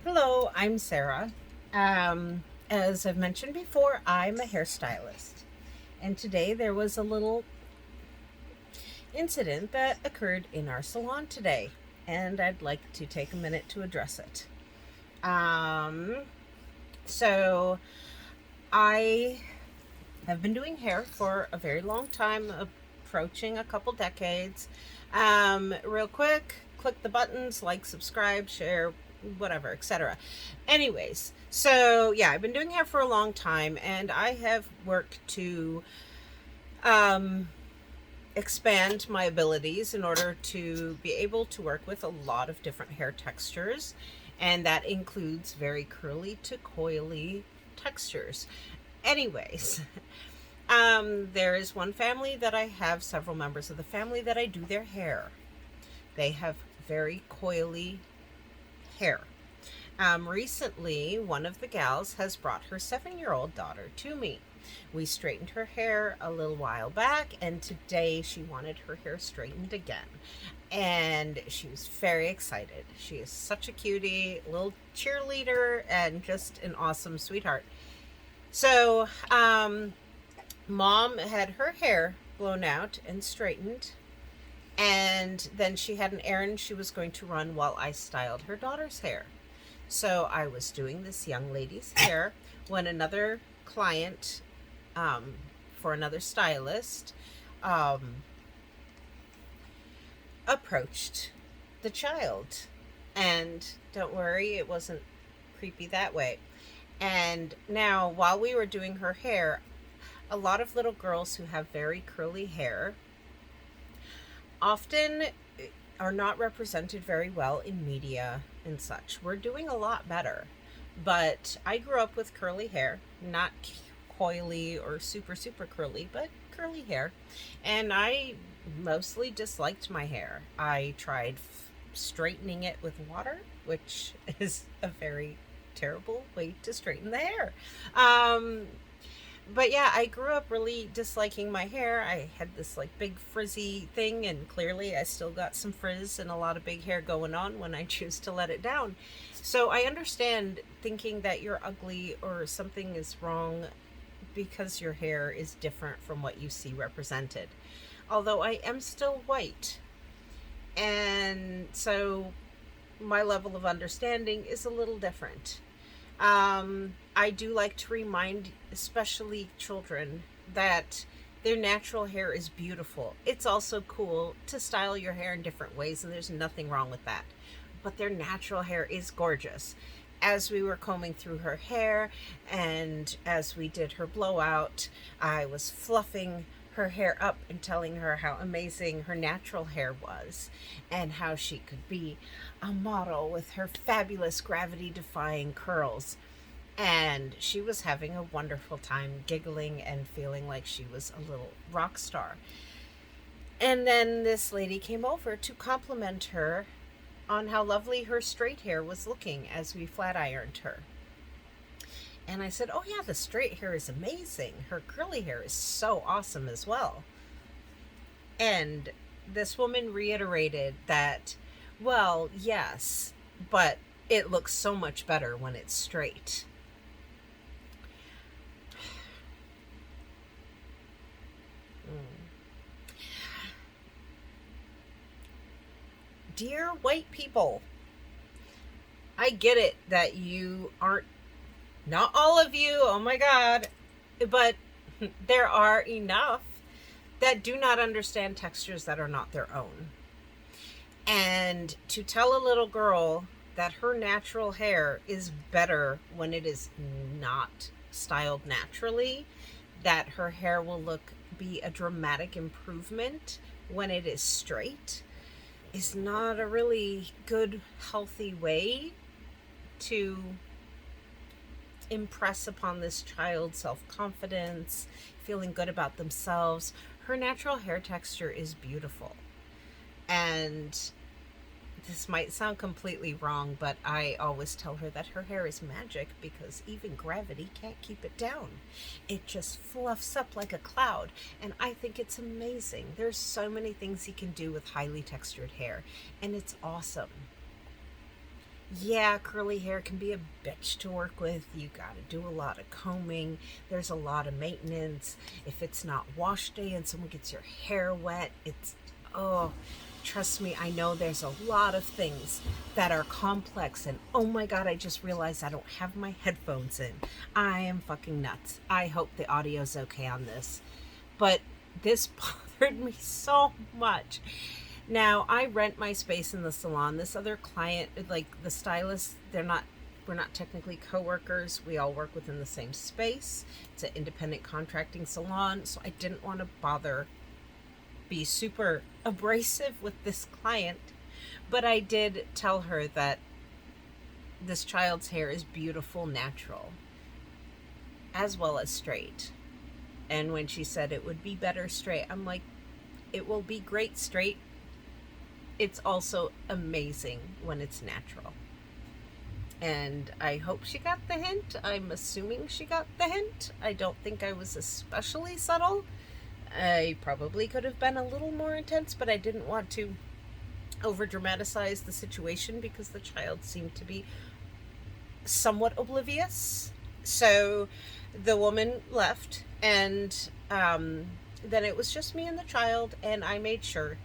Hello, I'm Sarah. As I've mentioned before, I'm a hairstylist. And today there was a little incident that occurred in our salon today. And I'd like to take a minute to address it. Um, so, I have been doing hair for a very long time, approaching a couple decades. Real quick, click the buttons, like, subscribe, share, whatever, etc. Anyways, so yeah, I've been doing hair for a long time, and I have worked to um, expand my abilities in order to be able to work with a lot of different hair textures, and that includes very curly to coily textures. Anyways, there is one family that I have several members of the family that I do their hair. They have very coily hair. Recently, one of the gals has brought her 7-year-old daughter to me. We straightened her hair a little while back, and today she wanted her hair straightened again. And she was very excited. She is such a cutie, little cheerleader, and just an awesome sweetheart. So, mom had her hair blown out and straightened, and then she had an errand she was going to run while I styled her daughter's hair. So I was doing this young lady's hair when another client, for another stylist, um, approached the child. And don't worry, it wasn't creepy that way. And now, while we were doing her hair, a lot of little girls who have very curly hair often are not represented very well in media and such. We're doing a lot better. But I grew up with curly hair, not coily or super, super curly, but curly hair. And I mostly disliked my hair. I tried straightening it with water, which is a very terrible way to straighten the hair. Um, but yeah, I grew up really disliking my hair. I had this like big frizzy thing, and clearly I still got some frizz and a lot of big hair going on when I choose to let it down. So I understand thinking that you're ugly or something is wrong because your hair is different from what you see represented. Although I am still white. And so my level of understanding is a little different. I do like to remind, especially children, that their natural hair is beautiful. It's also cool to style your hair in different ways, and there's nothing wrong with that. But their natural hair is gorgeous. As we were combing through her hair and as we did her blowout, I was fluffing her hair up and telling her how amazing her natural hair was and how she could be a model with her fabulous gravity defying curls. And she was having a wonderful time giggling and feeling like she was a little rock star. And then this lady came over to compliment her on how lovely her straight hair was looking as we flat ironed her. And I said, "Oh, yeah, the straight hair is amazing. Her curly hair is so awesome as well." And this woman reiterated that, well, yes, but it looks so much better when it's straight. Dear white people, I get it that you aren't, not all of you, oh my God, but there are enough that do not understand textures that are not their own. And to tell a little girl that her natural hair is better when it is not styled naturally, that her hair will be a dramatic improvement when it is straight, is not a really good, healthy way to impress upon this child self-confidence, feeling good about themselves. Her natural hair texture is beautiful. And this might sound completely wrong, but I always tell her that her hair is magic because even gravity can't keep it down. It just fluffs up like a cloud, and I think it's amazing. There's so many things you can do with highly textured hair, and it's awesome. Yeah, curly hair can be a bitch to work with. You gotta do a lot of combing. There's a lot of maintenance. If it's not wash day and someone gets your hair wet, oh, trust me, I know there's a lot of things that are complex. And oh my God, I just realized I don't have my headphones in. I am fucking nuts. I hope the audio's okay on this. But this bothered me so much. Now, I rent my space in the salon. This other client, like the stylist, we're not technically coworkers. We all work within the same space. It's an independent contracting salon, so I didn't want to be super abrasive with this client, but I did tell her that this child's hair is beautiful, natural, as well as straight. And when she said it would be better straight, I'm like, it will be great straight. It's also amazing when it's natural. And I hope she got the hint. I'm assuming she got the hint. I don't think I was especially subtle. I probably could have been a little more intense, but I didn't want to over dramatize the situation because the child seemed to be somewhat oblivious. So the woman left, and then it was just me and the child, and I made sure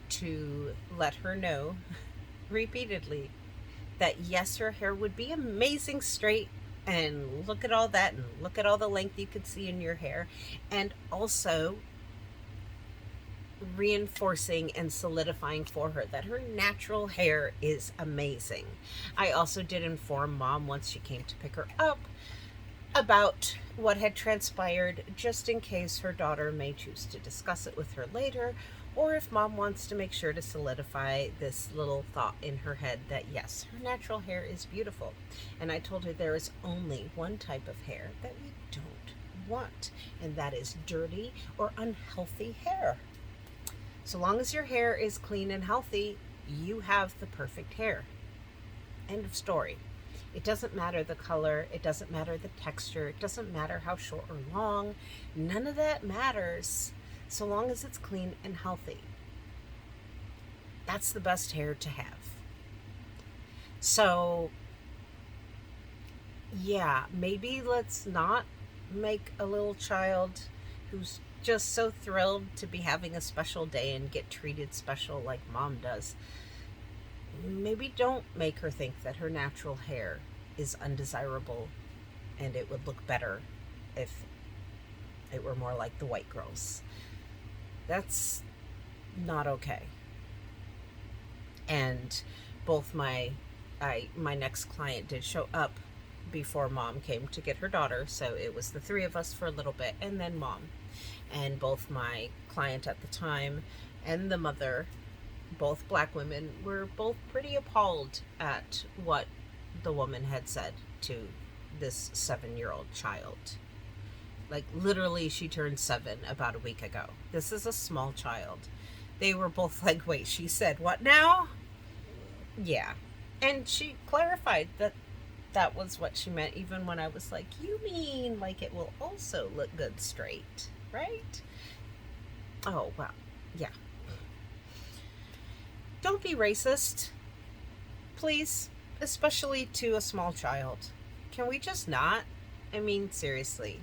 to let her know repeatedly that yes, her hair would be amazing straight, and look at all that, and look at all the length you could see in your hair, and also reinforcing and solidifying for her that her natural hair is amazing. I also did inform mom once she came to pick her up about what had transpired, just in case her daughter may choose to discuss it with her later, or if mom wants to make sure to solidify this little thought in her head that yes, her natural hair is beautiful. And I told her there is only one type of hair that we don't want, and that is dirty or unhealthy hair. So long as your hair is clean and healthy, you have the perfect hair. End of story. It doesn't matter the color, it doesn't matter the texture, it doesn't matter how short or long. None of that matters so long as it's clean and healthy. That's the best hair to have. So, yeah, maybe let's not make a little child who's just so thrilled to be having a special day and get treated special like mom does. Maybe don't make her think that her natural hair is undesirable and it would look better if it were more like the white girls. That's not okay. And both my next client did show up before mom came to get her daughter, so it was the three of us for a little bit and then mom. And both my client at the time and the mother, both black women, were both pretty appalled at what the woman had said to this 7-year-old child. Like, literally, she turned 7 about a week ago. This is a small child. They were both like, wait, she said what now? Yeah. And she clarified that that was what she meant, even when I was like, you mean like it will also look good straight, right? Oh, well, yeah. Don't be racist, please, especially to a small child. Can we just not? I mean, seriously.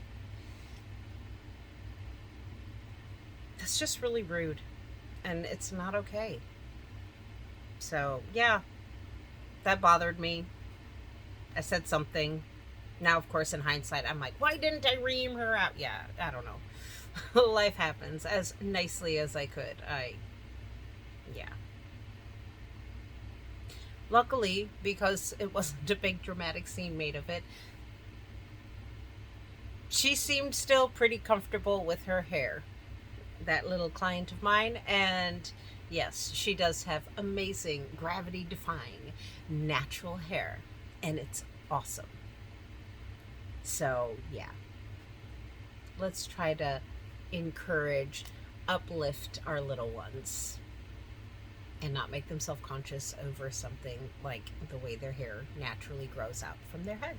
That's just really rude, and it's not okay. So, yeah, that bothered me. I said something. Now, of course, in hindsight, I'm like, why didn't I ream her out? Yeah, I don't know. Life happens. As nicely as I could. Yeah. Luckily, because it wasn't a big dramatic scene made of it, she seemed still pretty comfortable with her hair, that little client of mine. And yes, she does have amazing gravity defying natural hair, and it's awesome. So yeah, let's try to encourage, uplift our little ones and not make them self-conscious over something like the way their hair naturally grows out from their head.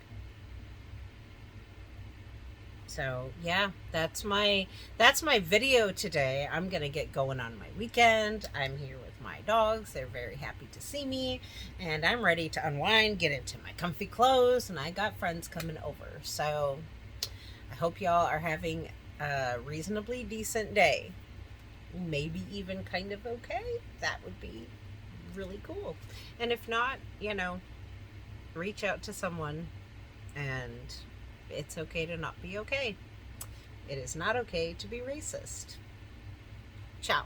So yeah, that's my video today. I'm gonna get going on my weekend. I'm here with my dogs. They're very happy to see me, and I'm ready to unwind, get into my comfy clothes, and I got friends coming over. So I hope y'all are having a reasonably decent day. Maybe even kind of okay. That would be really cool. And if not, reach out to someone, and it's okay to not be okay. It is not okay to be racist. Ciao.